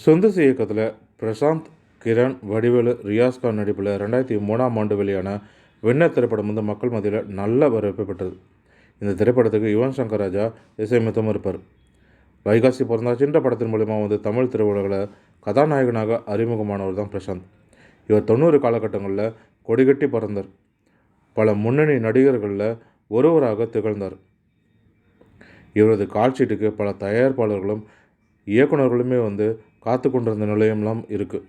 Sundar C இயக்கத்தில் பிரசாந்த், கிரண், வடிவேலு, ரியாஸ்கான் நடிப்பில் 2003ஆம் ஆண்டு வெளியான வின்னர் திரைப்படம் வந்து மக்கள் மத்தியில் நல்ல வரவேற்பு பெற்றது. இந்த திரைப்படத்துக்கு யுவன் சங்கர் ராஜா இசையமைத்தும் இருப்பார். வைகாசி பிறந்தாச்சுன்ற படத்தின் மூலிமா வந்து தமிழ் திரையுலகில் கதாநாயகனாக அறிமுகமானவர் தான் பிரசாந்த். இவர் 90 காலகட்டங்களில் கொடிகட்டி பறந்தார். பல முன்னணி நடிகர்களில் ஒருவராக திகழ்ந்தார். இவரது கால்ஷீட்டுக்கு பல தயாரிப்பாளர்களும் இயக்குநர்களுமே வந்து காத்து கொண்டிருந்த நிலையம்லாம் இருக்குது.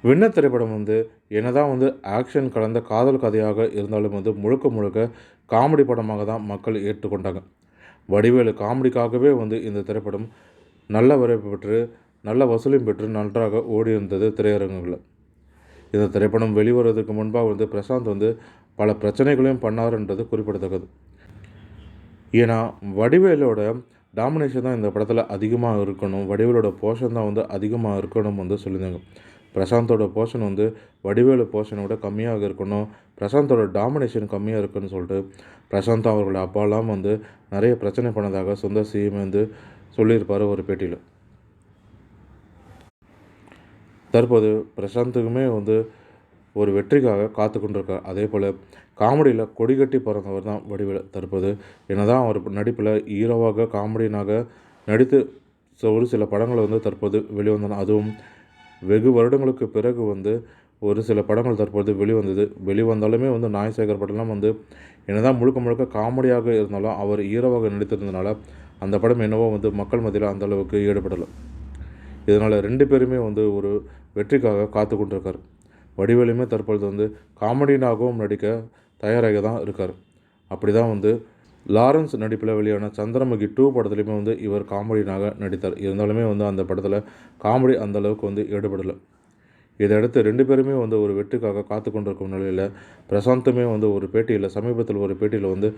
வின்னர் திரைப்படம் வந்து என்னதான் வந்து ஆக்ஷன் கலந்த காதல் கதையாக இருந்தாலும் வந்து முழுக்க முழுக்க காமெடி படமாக தான் மக்கள் ஏற்றுக்கொண்டாங்க. வடிவேலு காமெடிக்காகவே வந்து இந்த திரைப்படம் நல்ல வரவேற்பு பெற்று நல்ல வசூலையும் பெற்று நன்றாக ஓடி இருந்தது திரையரங்குகளில். இந்த திரைப்படம் வெளிவருவதற்கு முன்பாக வந்து பிரசாந்த் வந்து பல பிரச்சனைகளையும் பண்ணாருன்றது குறிப்பிடத்தக்கது. ஏன்னா வடிவேலோட டாமினேஷன் தான் இந்த படத்தில் அதிகமாக இருக்கணும், வடிவேலோட போர்ஷன் தான் வந்து அதிகமாக இருக்கணும் வந்து சொல்லியிருந்தாங்க. பிரசாந்தோட போர்ஷன் வந்து வடிவேலு போர்ஷனை விட கம்மியாக இருக்கணும், பிரசாந்தோட டாமினேஷன் கம்மியாக இருக்குன்னு சொல்லிட்டு பிரசாந்த் அவர்களோட அப்பாலாம் வந்து நிறைய பிரச்சனை பண்ணதாக சுந்தர் சிஎம் வந்து சொல்லியிருப்பார் ஒரு பேட்டியில். தற்போது பிரசாந்துக்குமே வந்து ஒரு வெற்றிக்காக காத்து கொண்டிருக்கார். அதே போல் காமெடியில் கொடிகட்டி பிறந்தவர் தான் வடிவேலு. தற்போது என்னதான் அவர் நடிப்பில் ஹீரோவாக காமெடியனாக நடித்து ஒரு சில படங்கள் வந்து தற்போது வெளிவந்தன. அதுவும் வெகு வருடங்களுக்கு பிறகு வந்து ஒரு சில படங்கள் தற்போது வெளிவந்தாலுமே வந்து நாயசேகர் படம்லாம் வந்து என்னதான் முழுக்க முழுக்க காமெடியாக இருந்தாலும் அவர் ஹீரோவாக நடித்திருந்தனால அந்த படம் என்னவோ வந்து மக்கள் மத்தியில் அந்தளவுக்கு ஈடுபடலை. இதனால் 2 பேருமே வந்து ஒரு வெற்றிக்காக காத்து கொண்டிருக்கார். வடிவேலுமே தற்பொழுது வந்து காமெடியனாகவும் நடிக்க தயாராக தான் இருக்கார். அப்படி தான் வந்து லாரன்ஸ் நடிப்பில் வெளியான சந்திரமுகி 2 படத்துலையுமே வந்து இவர் காமெடியனாக நடித்தார். இருந்தாலுமே வந்து அந்த படத்தில் காமெடி அந்தளவுக்கு வந்து ஈடுபடலை. இதையடுத்து 2 பேருமே வந்து ஒரு வெற்றிக்காக காத்து கொண்டிருக்கும் நிலையில் பிரசாந்துமே வந்து சமீபத்தில் ஒரு பேட்டியில் வந்து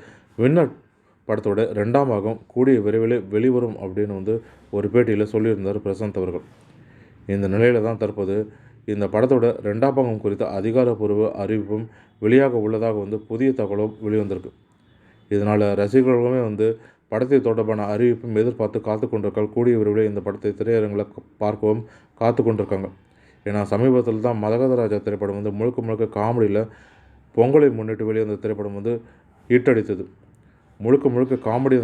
வின்னர் படத்தோட 2ஆம் பாகம் கூடிய விரைவில் வெளிவரும் அப்படின்னு வந்து ஒரு பேட்டியில் சொல்லியிருந்தார் பிரசாந்த் அவர்கள். இந்த நிலையில் தான் தற்போது இந்த படத்தோட 2ஆம் பாகம் குறித்த அதிகாரப்பூர்வ அறிவிப்பும் வெளியாக உள்ளதாக வந்து புதிய தகவலும் வெளிவந்திருக்கு. இதனால் ரசிகர்களுமே வந்து படத்தை தொடர்பான அறிவிப்பும் எதிர்பார்த்து காத்து கொண்டிருக்காங்க. கூடிய விரைவில் இந்த படத்தை திரையரங்கில் பார்க்கவும் காத்து கொண்டிருக்காங்க. ஏன்னா சமீபத்தில் தான் மரகதராஜா திரைப்படம் வந்து முழுக்க முழுக்க காமெடியில் பொங்கலை முன்னிட்டு வெளிவந்த திரைப்படம் வந்து ஹிட்டடித்தது. முழுக்க முழுக்க காமெடி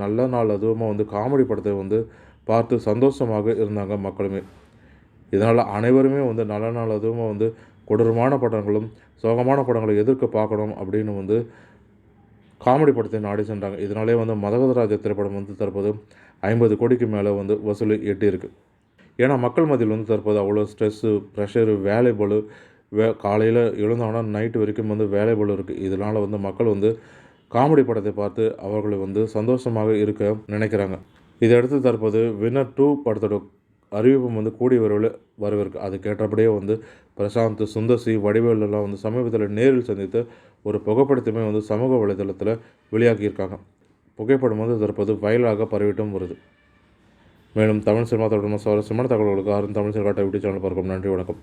நல்ல நாள் அதுவுமா வந்து காமெடி படத்தை வந்து பார்த்து சந்தோஷமாக இருந்தாங்க மக்களுமே. இதனால் அனைவருமே வந்து நல்ல நாள் அதுவுமா வந்து கொடூரமான படங்களும் சோகமான படங்களை எதிர்க்க பார்க்கணும் அப்படின்னு வந்து காமெடி படத்தை நாடி சென்றாங்க. இதனாலே வந்து மரகதராஜா திரைப்படம் வந்து தற்போது 50 கோடிக்கு மேலே வந்து வசூலை எட்டியிருக்கு. ஏன்னா மக்கள் மத்தியில் வந்து தற்போது அவ்வளோ ஸ்ட்ரெஸ்ஸு, ப்ரெஷரு, வேலைபளு, காலையில் எழுந்தாங்கன்னா நைட்டு வரைக்கும் வந்து வேலைபளு இருக்குது. இதனால் வந்து மக்கள் வந்து காமெடி படத்தை பார்த்து அவர்களை வந்து சந்தோஷமாக இருக்க நினைக்கிறாங்க. இதையடுத்து தற்போது வின்னர் 2 படத்தோட அறிவிப்பும் வந்து கூடிய விரைவில் வரவிருக்கு. அதுக்கேற்றபடியே வந்து பிரசாந்த், சுந்தர் சி, வடிவேலுலாம் வந்து சமீபத்தில் நேரில் சந்தித்து ஒரு புகைப்படத்தையுமே வந்து சமூக வலைதளத்தில் வெளியாகியிருக்காங்க. புகைப்படம் வந்து தற்போது வைரலாக பரவிட்டும் வருது. மேலும் தமிழ் சினிமா தொடர்பான சுவாரஸ்யமான தகவல்களுக்கு தமிழ் சினிமா யூடியூப் சேனல் பார்க்கும். நன்றி, வணக்கம்.